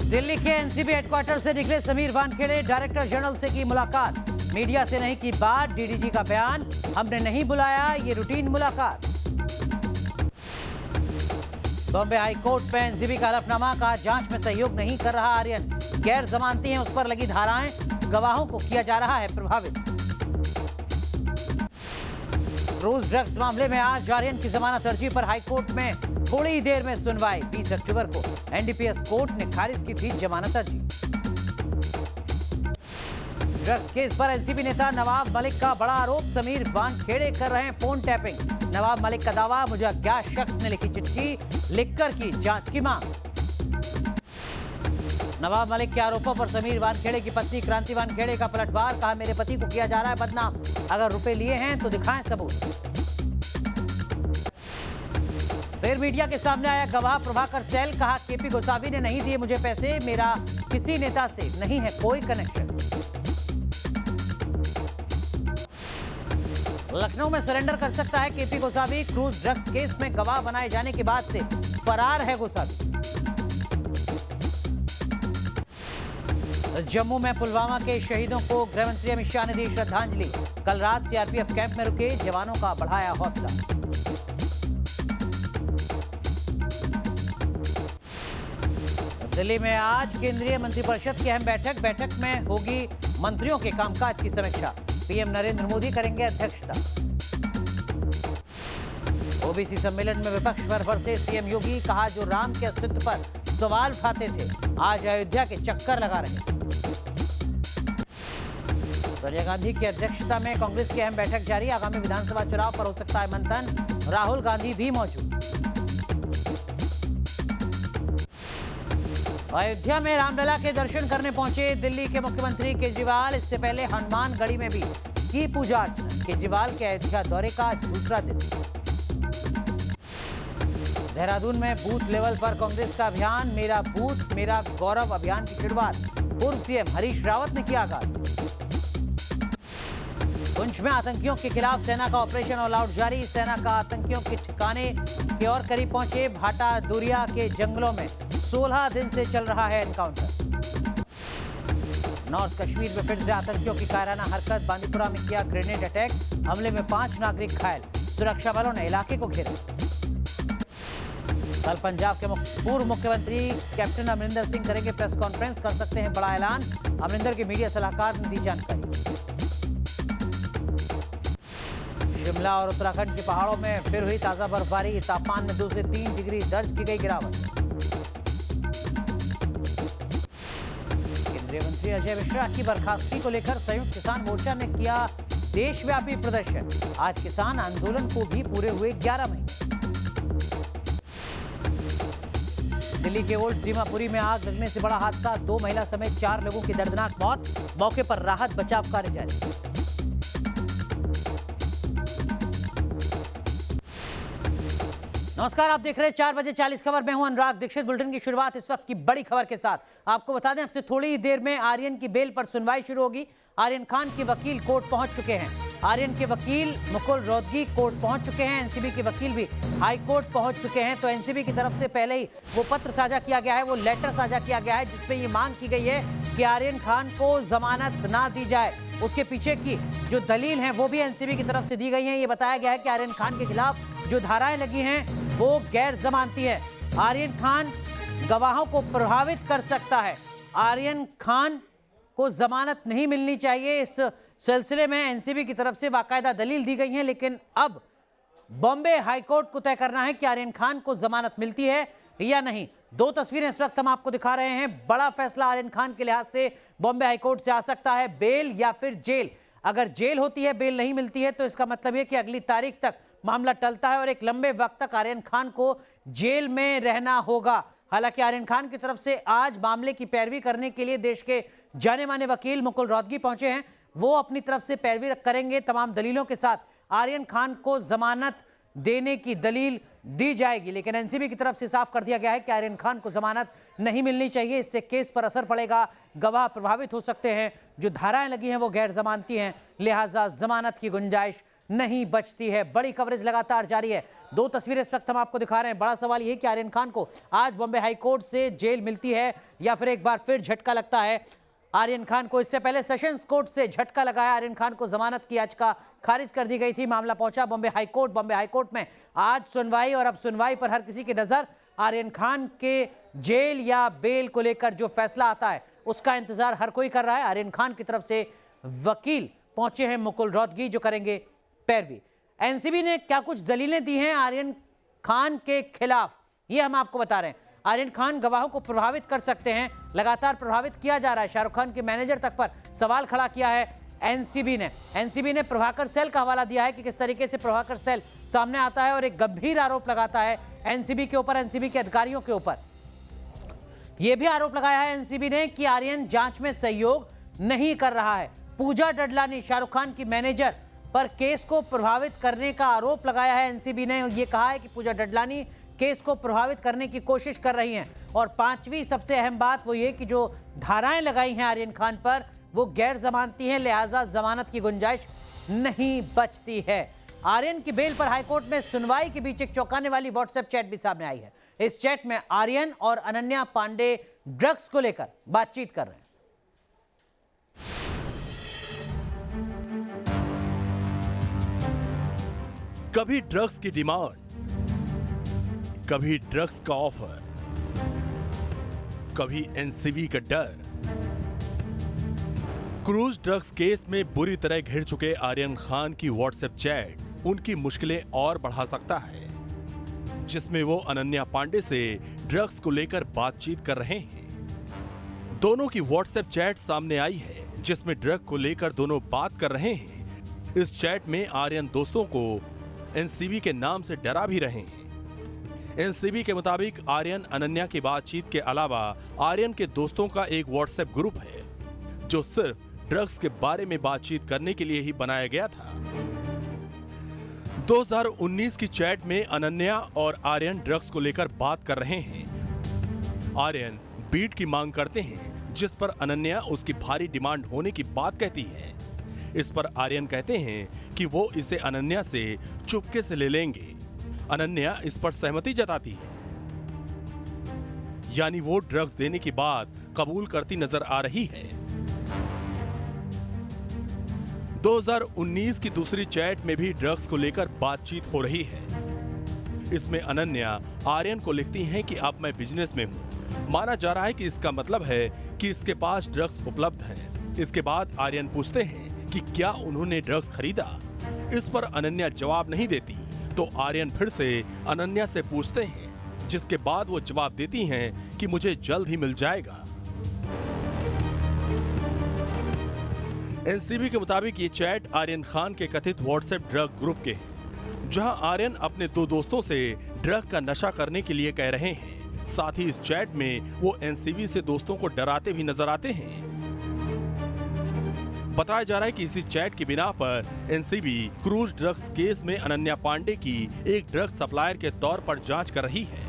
दिल्ली के NCB headquarter से निकले समीर वानखेड़े, डायरेक्टर जनरल से की मुलाकात। मीडिया से नहीं की बात, डीडीजी का बयान, हमने नहीं बुलाया, ये रूटीन मुलाकात। बॉम्बे हाईकोर्ट में एनसीबी का हलफनामा, कहा जांच में सहयोग नहीं कर रहा आर्यन, गैर जमानती हैं उस पर लगी धाराएं, गवाहों को किया जा रहा है प्रभावित। क्रूज ड्रग्स मामले में आज आर्यन की जमानत अर्जी पर हाईकोर्ट में थोड़ी देर में सुनवाई। 20 अक्टूबर को एनडीपीएस कोर्ट ने खारिज की थी जमानत अर्जी। ड्रग्स केस पर एनसीबी नेता नवाब मलिक का बड़ा आरोप, समीर वानखेड़े कर रहे हैं फोन टैपिंग। नवाब मलिक का दावा, मुझे अज्ञात शख्स ने लिखी चिट्ठी लिखकर की जांच की मांग। नवाब मलिक के आरोपों पर समीर वानखेड़े की पत्नी क्रांति वानखेड़े का पलटवार, कहा मेरे पति को किया जा रहा है बदनाम, अगर रुपए लिए हैं तो दिखाएं सबूत। फिर मीडिया के सामने आया गवाह प्रभाकर सैल, कहा केपी गोसावी ने नहीं दिए मुझे पैसे, मेरा किसी नेता से नहीं है कोई कनेक्शन। लखनऊ में सरेंडर कर सकता है KP Gosavi, cruise drugs case में गवाह बनाए जाने के बाद से फरार है गोसावी। जम्मू में पुलवामा के शहीदों को गृहमंत्री अमित शाह ने दी श्रद्धांजलि, कल रात सीआरपीएफ कैंप में रुके जवानों का बढ़ाया हौसला। दिल्ली में आज केंद्रीय मंत्रिपरिषद की अहम बैठक में होगी मंत्रियों के कामकाज की समीक्षा, पीएम नरेंद्र मोदी करेंगे अध्यक्षता। ओबीसी सम्मेलन में विपक्ष पर बरसे सीएम योगी, कहा जो राम के अस्तित्व पर सवाल उठाते थे आज अयोध्या के चक्कर लगा रहे। सोनिया गांधी की अध्यक्षता में कांग्रेस की अहम बैठक जारी, आगामी विधानसभा चुनाव पर हो सकता है मंथन, राहुल गांधी भी मौजूद। अयोध्या में रामलला के दर्शन करने पहुंचे दिल्ली के मुख्यमंत्री केजरीवाल, इससे पहले हनुमानगढ़ी में भी की पूजा अर्चना। केजरीवाल के अयोध्या दौरे का आज दूसरा दिन। देहरादून में बूथ लेवल पर कांग्रेस का अभियान, मेरा बूथ मेरा गौरव अभियान की शुरुआत, पूर्व सीएम हरीश रावत ने किया आगाज। पुंछ में आतंकियों के खिलाफ सेना का ऑपरेशन ऑल आउट जारी, सेना का आतंकियों के ठिकाने के और करीब पहुंचे भाटा दूरिया के जंगलों में 16 दिन से चल रहा है एनकाउंटर। नॉर्थ कश्मीर में फिर से आतंकियों की कायराना हरकत, बांदीपुरा में किया ग्रेनेड अटैक, हमले में 5 नागरिक घायल, सुरक्षा बलों ने इलाके को घेरा। कल पंजाब के पूर्व मुख्यमंत्री कैप्टन अमरिंदर सिंह करेंगे प्रेस कॉन्फ्रेंस, कर सकते हैं बड़ा ऐलान, अमरिंदर के मीडिया सलाहकार ने दी जानकारी। शिमला और उत्तराखंड के पहाड़ों में फिर हुई ताजा बर्फबारी, तापमान में 2 से 3 डिग्री दर्ज की गई गिरावट। केंद्रीय मंत्री अजय मिश्रा की बर्खास्तगी को लेकर संयुक्त किसान मोर्चा ने किया देशव्यापी प्रदर्शन, आज किसान आंदोलन को भी पूरे हुए 11 महीने। दिल्ली के ओल्ड सीमापुरी में आग लगने से बड़ा हादसा, 2 महिला समेत 4 लोगों की दर्दनाक मौत, मौके पर राहत बचाव कार्य जारी। नमस्कार, आप देख रहे हैं 4 बजे 40 खबर। मैं हूं अनुराग दीक्षित। बुलेटिन की शुरुआत इस वक्त की बड़ी खबर के साथ। आपको बता दें, अब से थोड़ी ही देर में आर्यन की बेल पर सुनवाई शुरू होगी। आर्यन खान के वकील कोर्ट पहुंच चुके हैं। आर्यन के वकील मुकुल रोहतगी कोर्ट पहुंच चुके हैं। एनसीबी के वकील भी हाई कोर्ट पहुंच चुके हैं। तो एनसीबी की तरफ से पहले ही वो पत्र साझा किया गया है, वो लेटर साझा किया गया है, जिसमें ये मांग की गई है कि आर्यन खान को जमानत ना दी जाए। उसके पीछे की जो दलील है वो भी एनसीबी की तरफ से दी गई है। ये बताया गया है कि आर्यन खान के खिलाफ जो धाराएं लगी हैं वो गैर जमानती है। आर्यन खान गवाहों को प्रभावित कर सकता है। आर्यन खान को जमानत नहीं मिलनी चाहिए। इस सिलसिले में एनसीबी की तरफ से बाकायदा दलील दी गई है, लेकिन अब बॉम्बे हाईकोर्ट को तय करना है कि आर्यन खान को जमानत मिलती है या नहीं। 2 तस्वीरें इस वक्त हम आपको दिखा रहे हैं। बड़ा फैसला आर्यन खान के लिहाज से बॉम्बे हाईकोर्ट से आ सकता है, बेल या फिर जेल। अगर जेल होती है, बेल नहीं मिलती है, तो इसका मतलब यह कि अगली तारीख तक मामला टलता है और एक लंबे वक्त तक आर्यन खान को जेल में रहना होगा। हालांकि आर्यन खान की तरफ से आज मामले की पैरवी करने के लिए देश के जाने माने वकील मुकुल रोहतगी पहुंचे हैं। वो अपनी तरफ से पैरवी करेंगे, तमाम दलीलों के साथ आर्यन खान को जमानत देने की दलील दी जाएगी। लेकिन एनसीबी की तरफ से साफ कर दिया गया है कि आर्यन खान को जमानत नहीं मिलनी चाहिए। इससे केस पर असर पड़ेगा, गवाह प्रभावित हो सकते हैं, जो धाराएं लगी हैं वो गैर जमानती हैं, लिहाजा जमानत की गुंजाइश नहीं बचती है। बड़ी कवरेज लगातार जारी है। दो तस्वीरें इस वक्त हम आपको दिखा रहे हैं। बड़ा सवाल यह कि आर्यन खान को आज बॉम्बे हाई कोर्ट से जेल मिलती है या फिर एक बार फिर झटका लगता है आर्यन खान को। इससे पहले सेशंस कोर्ट से झटका लगाया। आर्यन खान को जमानत की याचिका खारिज कर दी गई थी। मामला पहुंचा Bombay high court. Bombay high court में आज सुनवाई और अब सुनवाई पर हर किसी की नजर आर्यन खान के जेल या बेल को लेकर जो फैसला आता है उसका इंतजार हर कोई कर रहा है। आर्यन खान की तरफ से वकील पहुंचे हैं मुकुल रोहतगी जो करेंगे पैरवी। एनसीबी ने क्या कुछ दलीलें दी हैं आर्यन खान के खिलाफ, ये हम आपको बता रहे हैं। आर्यन खान गवाहों को प्रभावित कर सकते हैं, लगातार प्रभावित किया जा रहा है। शाहरुख खान के मैनेजर तक पर सवाल खड़ा किया है एनसीबी ने प्रभाकर सेल का हवाला दिया है कि किस तरीके से प्रभाकर सेल सामने आता है और एक गंभीर आरोप लगाता है एनसीबी के ऊपर, एनसीबी के अधिकारियों के ऊपर। यह भी आरोप लगाया है एनसीबी ने कि आर्यन जांच में सहयोग नहीं कर रहा है। पूजा डडलानी, शाहरुख खान की मैनेजर पर केस को प्रभावित करने का आरोप लगाया है एनसीबी ने। यह कहा है कि पूजा डडलानी केस को प्रभावित करने की कोशिश कर रही हैं। और पांचवी सबसे अहम बात वो ये कि जो धाराएं लगाई हैं आर्यन खान पर वो गैर जमानती हैं, लिहाजा जमानत की गुंजाइश नहीं बचती है। आर्यन की बेल पर हाईकोर्ट में सुनवाई के बीच एक चौंकाने वाली व्हाट्सएप चैट भी सामने आई है। इस चैट में आर्यन और अनन्या पांडे ड्रग्स को लेकर बातचीत कर रहे हैं। कभी ड्रग्स की डिमांड, कभी ड्रग्स का ऑफर, कभी एनसीबी का डर। क्रूज ड्रग्स केस में बुरी तरह घिर चुके आर्यन खान की व्हाट्सएप चैट उनकी मुश्किलें और बढ़ा सकता है, जिसमें वो अनन्या पांडे से ड्रग्स को लेकर बातचीत कर रहे हैं। दोनों की व्हाट्सएप चैट सामने आई है जिसमें ड्रग को लेकर दोनों बात कर रहे हैं। इस चैट में आर्यन दोस्तों को एनसीबी के नाम से डरा भी रहे हैं। एनसीबी के मुताबिक आर्यन अनन्या की बातचीत के अलावा आर्यन के दोस्तों का एक व्हाट्सएप ग्रुप है जो सिर्फ ड्रग्स के बारे में बातचीत करने के लिए ही बनाया गया था। 2019 की चैट में अनन्या और आर्यन ड्रग्स को लेकर बात कर रहे हैं। आर्यन बीट की मांग करते हैं जिस पर अनन्या उसकी भारी डिमांड होने की बात कहती है। इस पर आर्यन कहते हैं कि वो इसे अनन्या से चुपके से ले लेंगे। अनन्या इस पर सहमति जताती है, यानी वो ड्रग्स देने की बात कबूल करती नजर आ रही है। 2019 की दूसरी चैट में भी ड्रग्स को लेकर बातचीत हो रही है। इसमें अनन्या आर्यन को लिखती हैं कि अब मैं बिजनेस में हूं। माना जा रहा है कि इसका मतलब है कि इसके पास ड्रग्स उपलब्ध हैं। इसके बाद आर्यन पूछते हैं कि क्या उन्होंने ड्रग्स खरीदा। इस पर अनन्या जवाब नहीं देती तो आर्यन फिर से अनन्या से पूछते हैं, जिसके बाद वो जवाब देती हैं कि मुझे जल्द ही मिल जाएगा। एनसीबी के मुताबिक ये चैट आर्यन खान के कथित व्हाट्सएप ड्रग ग्रुप के हैं, जहां आर्यन अपने दो दोस्तों से ड्रग का नशा करने के लिए कह रहे हैं। साथ ही इस चैट में वो एनसीबी से दोस्तों को डराते भी नजर आते हैं। बताया जा रहा है कि इसी चैट की बिना पर एनसीबी क्रूज ड्रग्स केस में अनन्या पांडे की एक ड्रग सप्लायर के तौर पर जांच कर रही है।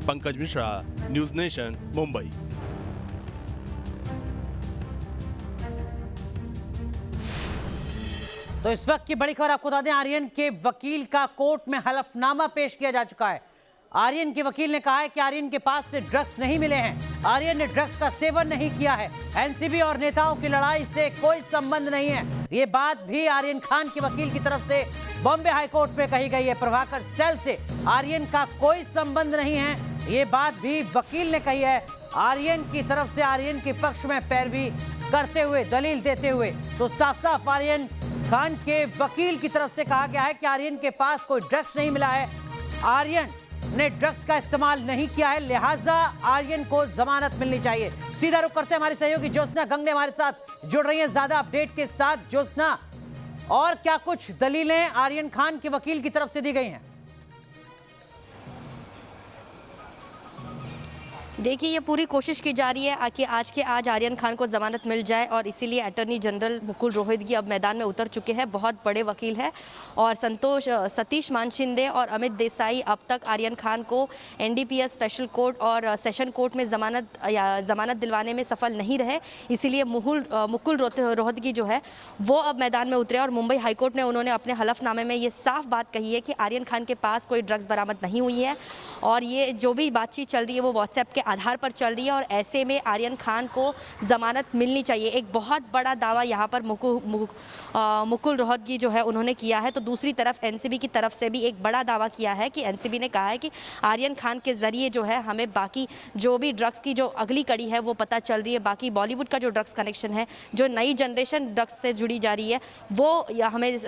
Pankaj Mishra, news nation, Mumbai. तो इस वक्त की बड़ी खबर आपको बता दें, आर्यन के वकील का कोर्ट में हलफनामा पेश किया जा चुका है। आर्यन के वकील ने कहा है कि आर्यन के पास से ड्रग्स नहीं मिले हैं, आर्यन ने ड्रग्स का सेवन नहीं किया है, एनसीबी और नेताओं की लड़ाई से कोई संबंध नहीं है। ये बात भी आर्यन खान के वकील की तरफ से बॉम्बे हाईकोर्ट में कही गई है। प्रभाकर सेल से आर्यन का कोई संबंध नहीं है, ये बात भी वकील ने कही है। आर्यन की तरफ से आर्यन के पक्ष में पैरवी करते हुए, दलील देते हुए तो साफ साफ आर्यन खान के वकील की तरफ से कहा गया है कि आर्यन के पास कोई ड्रग्स नहीं मिला है, आर्यन ने ड्रग्स का इस्तेमाल नहीं किया है, लिहाजा आर्यन को जमानत मिलनी चाहिए। सीधा रुख करते हैं हमारी सहयोगी ज्योत्सना गंगने हमारे साथ जुड़ रही हैं ज्यादा अपडेट के साथ। ज्योत्सना, और क्या कुछ दलीलें आर्यन खान के वकील की तरफ से दी गई हैं? देखिए, ये पूरी कोशिश की जा रही है कि आज के आज आर्यन खान को ज़मानत मिल जाए और इसीलिए अटॉर्नी जनरल मुकुल रोहतगी अब मैदान में उतर चुके हैं। बहुत बड़े वकील हैं और सतीश मानशिंदे और अमित देसाई अब तक आर्यन खान को एनडीपीएस स्पेशल कोर्ट और सेशन कोर्ट में ज़मानत दिलवाने में सफल नहीं रहे। इसीलिए मुकुल रोहतगी जो है वो अब मैदान में उतरे और मुंबई हाईकोर्ट ने उन्होंने अपने हलफनामे में ये साफ बात कही है कि आर्यन खान के पास कोई ड्रग्स बरामद नहीं हुई है और ये जो भी बातचीत चल रही है वो व्हाट्सएप के आधार पर चल रही है और ऐसे में आर्यन खान को ज़मानत मिलनी चाहिए। एक बहुत बड़ा दावा यहाँ पर मुकुल रोहतगी जो है उन्होंने किया है। तो दूसरी तरफ एनसीबी की तरफ से भी एक बड़ा दावा किया है कि एनसीबी ने कहा है कि आर्यन खान के ज़रिए जो है हमें बाकी जो भी ड्रग्स की जो अगली कड़ी है वो पता चल रही है। बाकी बॉलीवुड का जो ड्रग्स कनेक्शन है, जो नई जनरेशन ड्रग्स से जुड़ी जा रही है, वो हमें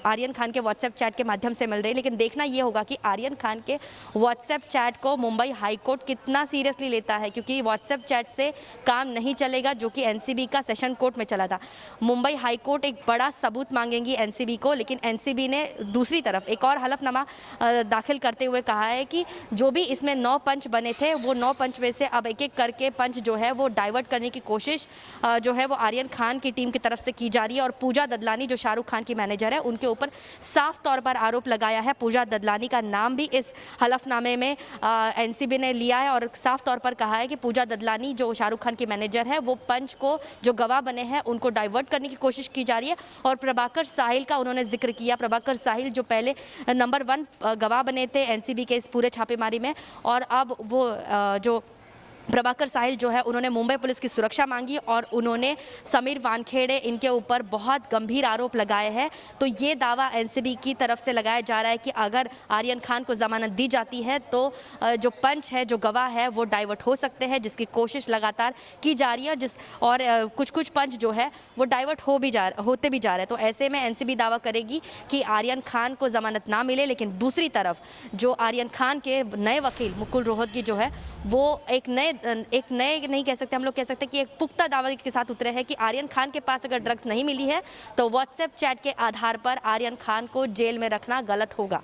आर्यन खान के व्हाट्सएप चैट के माध्यम से मिल रही है। लेकिन देखना ये होगा कि आर्यन खान के व्हाट्सएप चैट को मुंबई हाईकोर्ट कितना सीरियसली लेता है, क्योंकि व्हाट्सएप चैट से काम नहीं चलेगा जो कि एनसीबी का सेशन कोर्ट में चला था। मुंबई हाईकोर्ट एक बड़ा सबूत मांगेंगी एनसीबी को, लेकिन एनसीबी ने दूसरी तरफ एक और हलफनामा दाखिल करते हुए कहा है कि जो भी इसमें 9 पंच बने थे वो 9 पंच में से अब एक एक करके पंच जो है वो डाइवर्ट करने की कोशिश जो है वो आर्यन खान की टीम की तरफ से की जा रही है। और पूजा ददलानी जो शाहरुख खान की मैनेजर है उनके ऊपर साफ तौर पर आरोप लगाया है। पूजा ददलानी का नाम भी इस हलफनामे में एनसीबी ने लिया है और साफ तौर पर कहा है कि पूजा ददलानी जो शाहरुख खान की मैनेजर है वो पंच को जो गवाह बने हैं उनको डाइवर्ट करने की कोशिश की जा रही है। और प्रभाकर साहिल का उन्होंने जिक्र किया। प्रभाकर साहिल जो पहले नंबर 1 गवाह बने थे एनसीबी के इस पूरे छापेमारी में, और अब वो जो प्रभाकर साहिल जो है उन्होंने मुंबई पुलिस की सुरक्षा मांगी और उन्होंने समीर वानखेड़े इनके ऊपर बहुत गंभीर आरोप लगाए हैं। तो ये दावा एनसीबी की तरफ से लगाया जा रहा है कि अगर आर्यन खान को ज़मानत दी जाती है तो जो पंच है, जो गवाह है, वो डाइवर्ट हो सकते हैं, जिसकी कोशिश लगातार की जा रही है। और कुछ पंच जो है वो डाइवर्ट होते भी जा रहे हैं। तो ऐसे में एनसीबी दावा करेगी कि आर्यन खान को ज़मानत ना मिले। लेकिन दूसरी तरफ जो आर्यन खान के नए वकील मुकुल रोहतगी जो है वो एक नए नहीं कह सकते, हम लोग कह सकते हैं कि एक पुख्ता दावे के साथ उतरे हैं कि आर्यन खान के पास अगर ड्रग्स नहीं मिली है तो व्हाट्सएप चैट के आधार पर आर्यन खान को जेल में रखना गलत होगा।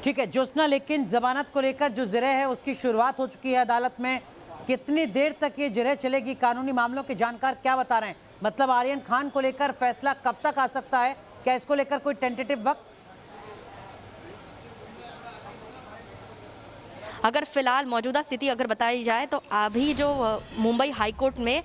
ठीक है ज्योत्सना, लेकिन जमानत को लेकर जो जिरह है उसकी शुरुआत हो चुकी है अदालत में। कितनी देर तक ये जिरह चलेगी? कानूनी मामलों के जानकार क्या बता रहे हैं? मतलब आर्यन खान को लेकर फैसला कब तक आ सकता है? क्या इसको लेकर कोई टेंटेटिव वक्त? अगर फिलहाल मौजूदा स्थिति अगर बताई जाए तो अभी जो मुंबई हाईकोर्ट में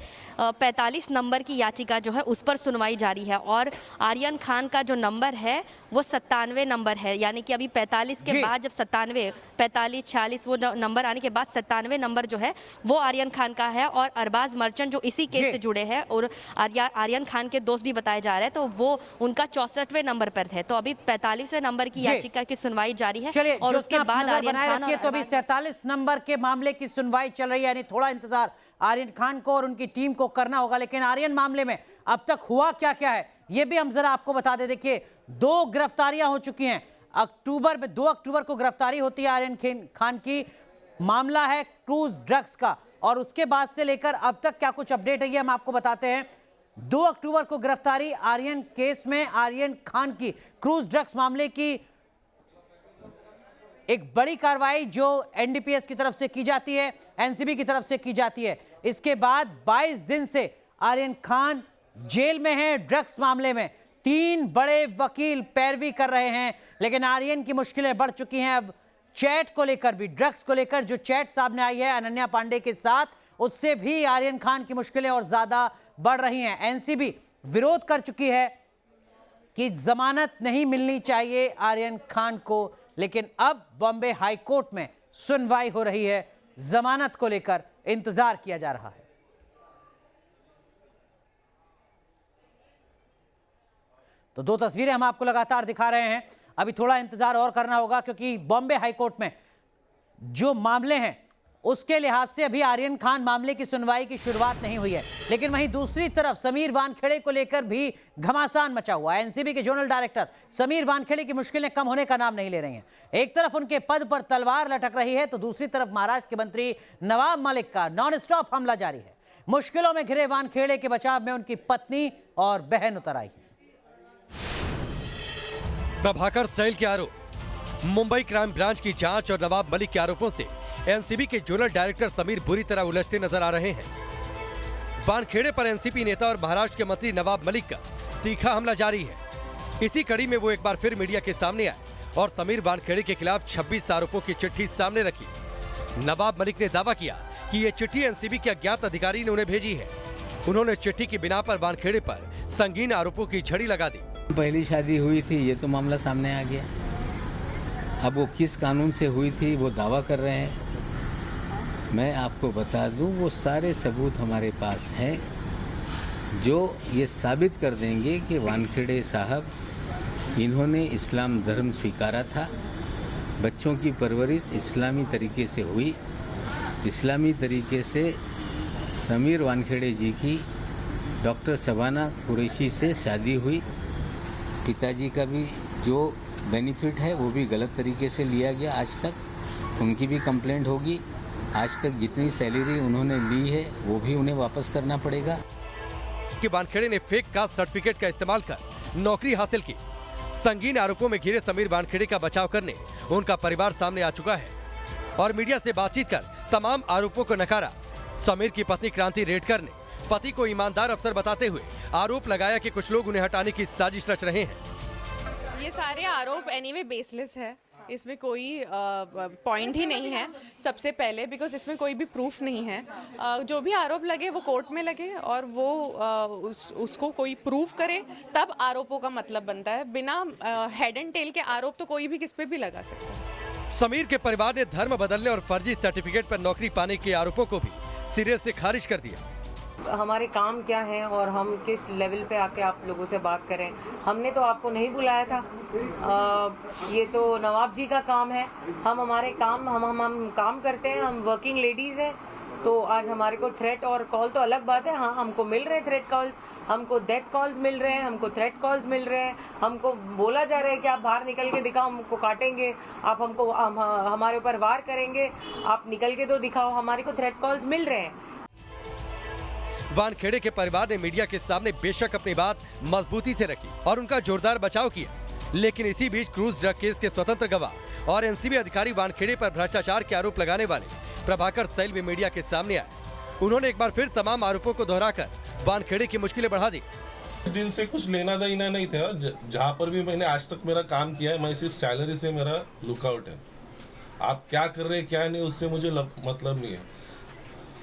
45 नंबर की याचिका जो है उस पर सुनवाई जारी है और आर्यन खान का जो नंबर है वो 97 नंबर है। यानी कि अभी 45 के बाद जब 97, 45, 46 वो नंबर आने के बाद 97 नंबर जो है वो आर्यन खान का है। और अरबाज मर्चेंट जो इसी केस से जुड़े हैं और आर्यन खान के दोस्त भी बताए जा रहे हैं, तो वो उनका 64वें नंबर पर थे। तो अभी 45वें नंबर की याचिका की सुनवाई जारी है और उसके बाद आर्यन खान तो अभी 47 नंबर के मामले की सुनवाई चल रही है। यानी थोड़ा इंतजार आर्यन खान को और उनकी टीम को करना होगा। लेकिन आर्यन मामले में अब तक हुआ क्या क्या है ये भी हम जरा आपको बता दें। देखिए 2 गिरफ्तारियां हो चुकी हैं। 2 अक्टूबर को गिरफ्तारी होती है आर्यन खान की। मामला है क्रूज ड्रग्स का और उसके बाद से लेकर अब तक क्या कुछ अपडेट है हम आपको बताते हैं। 2 अक्टूबर को गिरफ्तारी आर्यन केस में आर्यन खान की, क्रूज ड्रग्स मामले की एक बड़ी कार्रवाई जो एनडीपीएस की तरफ से की जाती है, एनसीबी की तरफ से की जाती है। इसके बाद 22 दिन से आर्यन खान जेल में है ड्रग्स मामले में। 3 बड़े वकील पैरवी कर रहे हैं, लेकिन आर्यन की मुश्किलें बढ़ चुकी हैं। अब चैट को लेकर भी, ड्रग्स को लेकर जो चैट सामने आई है अनन्या पांडे के साथ, उससे भी आर्यन खान की मुश्किलें और ज्यादा बढ़ रही हैं। एनसीबी विरोध कर चुकी है कि जमानत नहीं मिलनी चाहिए आर्यन खान को, लेकिन अब बॉम्बे हाई कोर्ट में सुनवाई हो रही है। जमानत को लेकर इंतजार किया जा रहा है। तो 2 तस्वीरें हम आपको लगातार दिखा रहे हैं। अभी थोड़ा इंतजार और करना होगा क्योंकि बॉम्बे हाई कोर्ट में जो मामले हैं उसके लिहाज से अभी आर्यन खान मामले की सुनवाई की शुरुआत नहीं हुई है। लेकिन वहीं दूसरी तरफ समीर वानखेड़े को लेकर भी घमासान मचा हुआ है। एनसीबी के जोनल डायरेक्टर समीर वानखेड़े की मुश्किलें कम होने का नाम नहीं ले रही हैं। एक तरफ उनके पद पर तलवार लटक रही है तो दूसरी तरफ महाराष्ट्र के मंत्री नवाब मलिक का नॉन स्टॉप हमला जारी है। मुश्किलों में घिरे वानखेड़े के बचाव में उनकी पत्नी और बहन उतर आई है। प्रभाकर साहिल के आरोप मुंबई क्राइम ब्रांच की जांच और नवाब मलिक के आरोपों से एनसीबी के जोनल डायरेक्टर समीर बुरी तरह उलझते नजर आ रहे हैं। वानखेड़े पर एनसीपी नेता और महाराष्ट्र के मंत्री नवाब मलिक का तीखा हमला जारी है। इसी कड़ी में वो एक बार फिर मीडिया के सामने आए और समीर वानखेड़े के खिलाफ 26 आरोपों की चिट्ठी सामने रखी। नवाब मलिक ने दावा किया कि ये चिट्ठी एनसीबी के अज्ञात अधिकारी ने उन्हें भेजी है। उन्होंने चिट्ठी की बिना पर वानखेड़े पर संगीन आरोपों की झड़ी लगा दी। पहली शादी हुई थी, ये तो मामला सामने आ गया। अब वो किस कानून से हुई थी वो दावा कर रहे हैं। मैं आपको बता दूं, वो सारे सबूत हमारे पास हैं जो ये साबित कर देंगे कि वानखेड़े साहब इन्होंने इस्लाम धर्म स्वीकारा था। बच्चों की परवरिश इस्लामी तरीके से हुई। इस्लामी तरीके से समीर वानखेड़े जी की डॉक्टर शबाना कुरैशी से शादी हुई। पिताजी का भी जो बेनिफिट है वो भी गलत तरीके से लिया गया। आज तक उनकी भी कंप्लेंट होगी। आज तक जितनी सैलरी उन्होंने ली है वो भी उन्हें वापस करना पड़ेगा। कि वानखेड़े ने फेक कास्ट सर्टिफिकेट का इस्तेमाल कर नौकरी हासिल की। संगीन आरोपों में घिरे समीर वानखेड़े का बचाव करने उनका परिवार सामने आ चुका है और मीडिया से बातचीत कर तमाम आरोपों को नकारा। समीर की पत्नी क्रांति रेडकर ने पति को ईमानदार अफसर बताते हुए आरोप लगाया कि कुछ लोग उन्हें हटाने की साजिश रच रहे हैं। ये सारे आरोप एनीवे बेसलेस है। इसमें कोई पॉइंट ही नहीं है। सबसे पहले बिकॉज इसमें कोई भी प्रूफ नहीं है। जो भी आरोप लगे वो कोर्ट में लगे और वो उसको कोई प्रूफ करे, तब आरोपों का मतलब बनता है। बिना हेड एंड टेल के आरोप तो कोई भी किस पे भी लगा सकता है। समीर के परिवार ने धर्म बदलने और फर्जी सर्टिफिकेट पर नौकरी पाने के आरोपों को भी सिरे से खारिज कर दिया। हमारे काम क्या है और हम किस लेवल पे आके आप लोगों से बात करें। हमने तो आपको नहीं बुलाया था। ये तो नवाब जी का काम है। हम हमारे काम हम काम करते हैं। हम वर्किंग लेडीज हैं। तो आज हमारे को थ्रेट और कॉल तो अलग बात है। हाँ, हमको मिल रहे हैं थ्रेट कॉल्स, हमको डेथ कॉल्स मिल रहे हैं, हमको थ्रेट कॉल्स मिल रहे हैं। हमको बोला जा रहा है कि आप बाहर निकल के दिखाओ, हमको काटेंगे, आप हमको हमारे ऊपर वार करेंगे, आप निकल के तो दिखाओ। हमारे को थ्रेट कॉल्स मिल रहे हैं। वानखेड़े के परिवार ने मीडिया के सामने बेशक अपनी बात मजबूती से रखी और उनका जोरदार बचाव किया, लेकिन इसी बीच क्रूज ड्रग केस के स्वतंत्र गवाह और एनसीबी अधिकारी वानखेड़े पर भ्रष्टाचार के आरोप लगाने वाले प्रभाकर सैल भी मीडिया के सामने आए। उन्होंने एक बार फिर तमाम आरोपों को दोहराकर वानखेड़े की मुश्किलें बढ़ा दी। इस डील से कुछ लेना देना नहीं था। जहाँ पर भी मैंने आज तक मेरा काम किया है, मैं सिर्फ सैलरी से मेरा लुकआउट है। आप क्या कर रहे हैं क्या नहीं उससे मुझे मतलब नहीं है।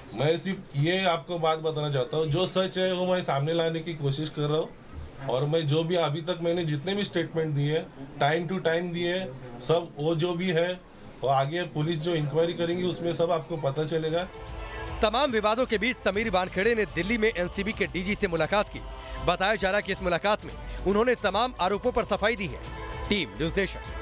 मैं सिर्फ ये आपको बात बताना चाहता हूँ, जो सच है वो मैं सामने लाने की कोशिश कर रहा हूँ। और मैं जो भी अभी तक मैंने जितने भी स्टेटमेंट दिए, टाइम टू टाइम दिए, सब वो जो भी है वो आगे पुलिस जो इंक्वायरी करेंगी उसमें सब आपको पता चलेगा। तमाम विवादों के बीच समीर वानखेड़े ने दिल्ली में एनसीबी के डीजी से मुलाकात की। बताया जा रहा है कि इस मुलाकात में उन्होंने तमाम आरोपों पर सफाई दी है। Team news nation.